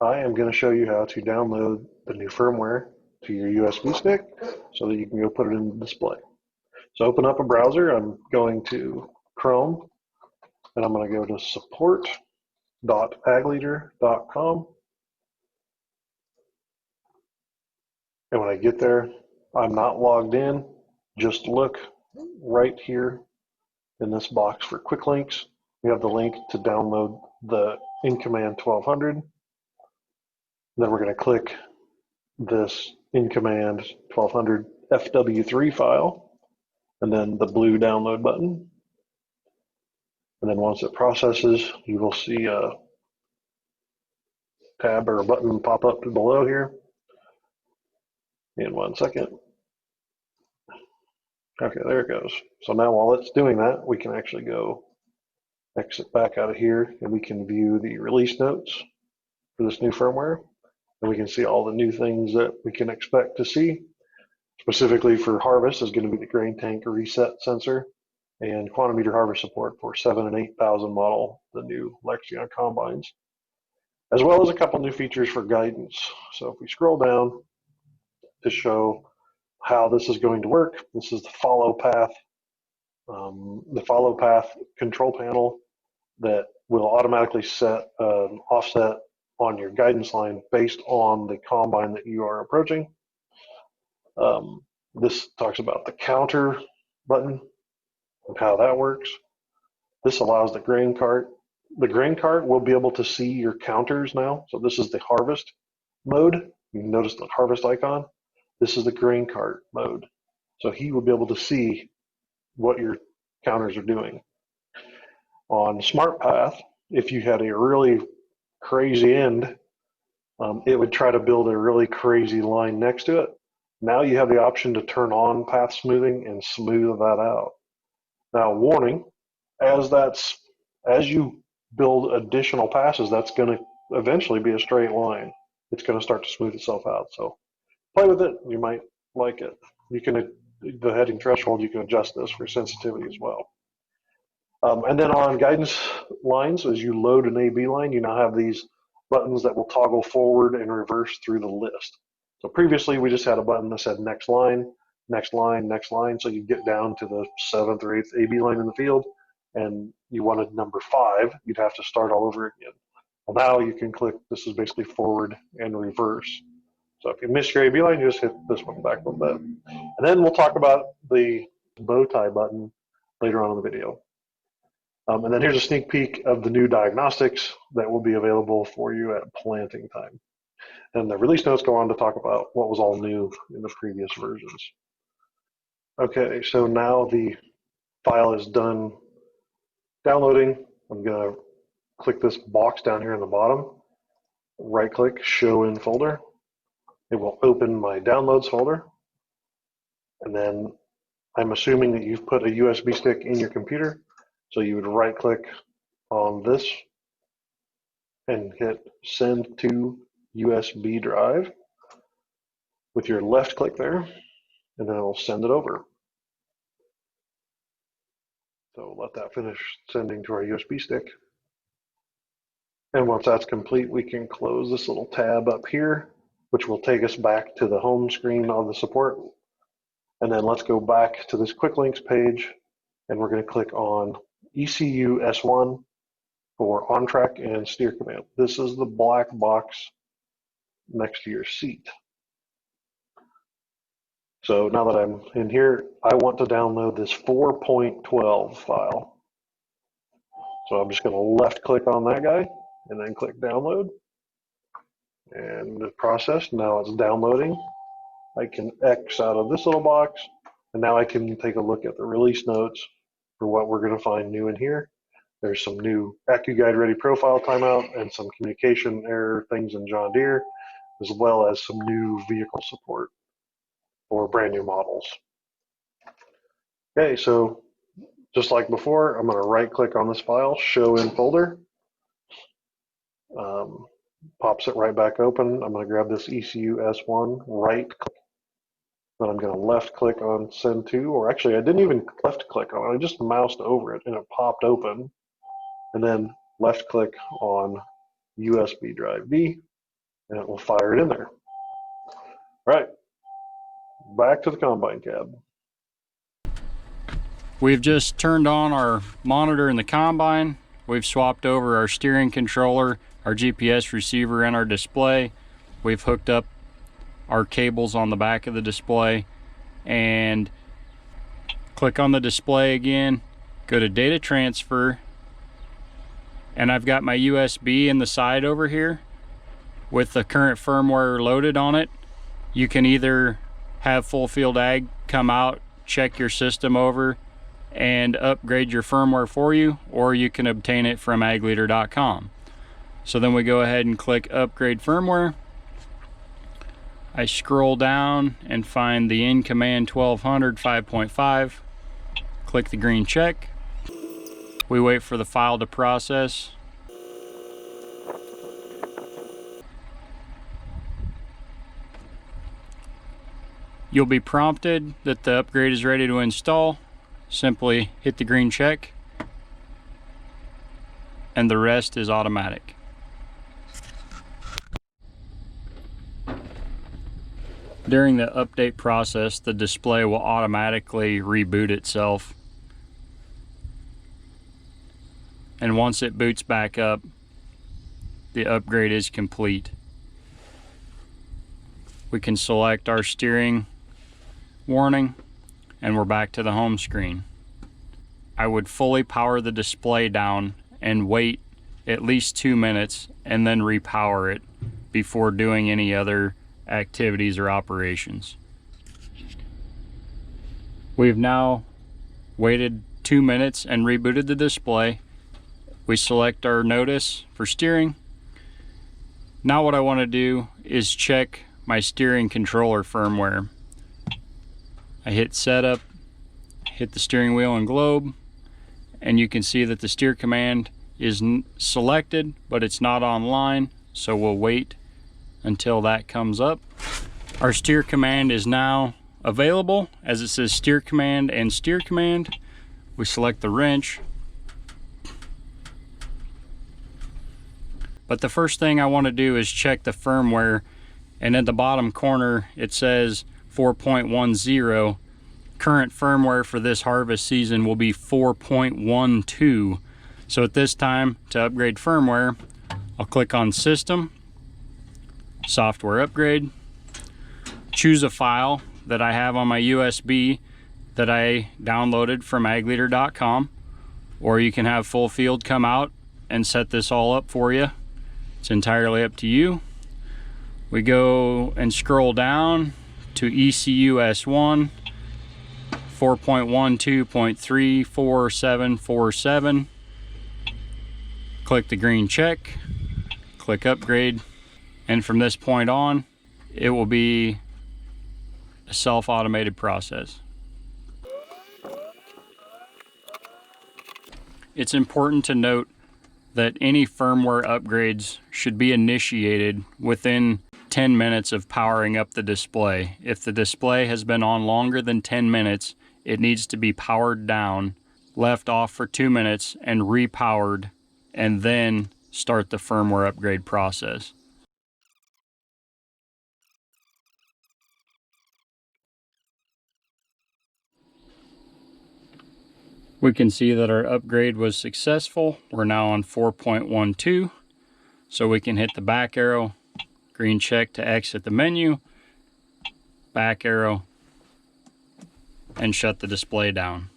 I am going to show you how to download the new firmware to your USB stick so that you can go put it in the display. So open up a browser. I'm going to Chrome and I'm going to go to support.agleader.com. And when I get there, I'm not logged in. Just look right here in this box for quick links. We have the link to download the InCommand 1200. Then we're going to click this InCommand 1200 FW3 file, and then the blue download button. And then once it processes, you will see a tab or a button pop up below here. In 1 second. Okay, there it goes. So now while it's doing that, we can actually go exit back out of here and we can view the release notes for this new firmware. And we can see all the new things that we can expect to see. Specifically for harvest is going to be the grain tank reset sensor and quantimeter harvest support for 7 and 8,000 model, the new Lexion combines, as well as a couple new features for guidance. So if we scroll down to show how this is going to work, this is the follow path control panel that will automatically set an offset on your guidance line based on the combine that you are approaching. This talks about the counter button and how that works. This allows the grain cart. The grain cart will be able to see your counters now. So this is the harvest mode. You can notice the harvest icon. This is the grain cart mode. So he will be able to see what your counters are doing. On Smart Path, if you had a really crazy end, it would try to build a really crazy line next to it. Now you have the option to turn on path smoothing and smooth that out. Now, warning, as you build additional passes, that's going to eventually be a straight line. It's going to start to smooth itself out. So play with it. You might like it. You can, the heading threshold, you can adjust this for sensitivity as well. And then on guidance lines, as you load an AB line, you now have these buttons that will toggle forward and reverse through the list. So previously we just had a button that said next line, next line, next line. So you get down to the 7th or 8th AB line in the field and you wanted number 5, you'd have to start all over again. Well, now you can click, this is basically forward and reverse. So if you miss your AB line, you just hit this one back a little bit. And then we'll talk about the bow tie button later on in the video. And then here's a sneak peek of the new diagnostics that will be available for you at planting time. And the release notes go on to talk about what was all new in the previous versions. Okay, so now the file is done downloading. I'm going to click this box down here in the bottom, right click, show in folder. It will open my downloads folder. And then I'm assuming that you've put a USB stick in your computer. So you would right click on this and hit send to USB drive with your left click there, and then it'll send it over. So let that finish sending to our USB stick. And once that's complete, we can close this little tab up here, which will take us back to the home screen of the support. And then let's go back to this quick links page, and we're going to click on ECU S1 for on track and steer command. This is the black box next to your seat. So now that I'm in here, I want to download this 4.12 file. So I'm just going to left click on that guy and then click download. And the process, now it's downloading. I can X out of this little box, and now I can take a look at the release notes for what we're going to find new in here. There's some new AccuGuide Ready profile timeout and some communication error things in John Deere, as well as some new vehicle support for brand new models. Okay, so just like before, I'm going to right click on this file, show in folder. Pops it right back open. I'm going to grab this ECU S1, right click. Then I'm going to left click on send to, or actually I didn't even left click on it, I just moused over it and it popped open. And then left click on USB drive B. and it will fire it in there. Right, back to the combine cab. We've just turned on our monitor in the combine. We've swapped over our steering controller, our GPS receiver, and our display. We've hooked up our cables on the back of the display, and click on the display again, go to data transfer, and I've got my USB in the side over here with the current firmware loaded on it. You can either have Full Field Ag come out, check your system over, and upgrade your firmware for you, or you can obtain it from agleader.com. So then we go ahead and click upgrade firmware. I scroll down and find the InCommand 1200 5.5. Click the green check. We wait for the file to process. You'll be prompted that the upgrade is ready to install. Simply hit the green check, and the rest is automatic. During the update process, the display will automatically reboot itself. And once it boots back up, the upgrade is complete. We can select our steering warning, and we're back to the home screen. I would fully power the display down and wait at least 2 minutes and then repower it before doing any other activities or operations. We've now waited 2 minutes and rebooted the display. We select our notice for steering. Now what I want to do is check my steering controller firmware. I hit setup, hit the steering wheel and globe, and you can see that the steer command is selected, but it's not online, so we'll wait until that comes up. Our steer command is now available, as it says steer command and steer command. We select the wrench. But the first thing I want to do is check the firmware, and at the bottom corner it says 4.10. Current firmware for this harvest season will be 4.12. So at this time, to upgrade firmware, I'll click on System, Software Upgrade, choose a file that I have on my USB that I downloaded from agleader.com, or you can have Full Field come out and set this all up for you. It's entirely up to you. We go and scroll down to ECU S1 4.12.34747. Click the green check, click upgrade, and from this point on, it will be a self-automated process. It's important to note that any firmware upgrades should be initiated within 10 minutes of powering up the display. If the display has been on longer than 10 minutes, it needs to be powered down, left off for 2 minutes, and repowered, and then start the firmware upgrade process. We can see that our upgrade was successful. We're now on 4.12, so we can hit the back arrow, green check to exit the menu, back arrow, and shut the display down.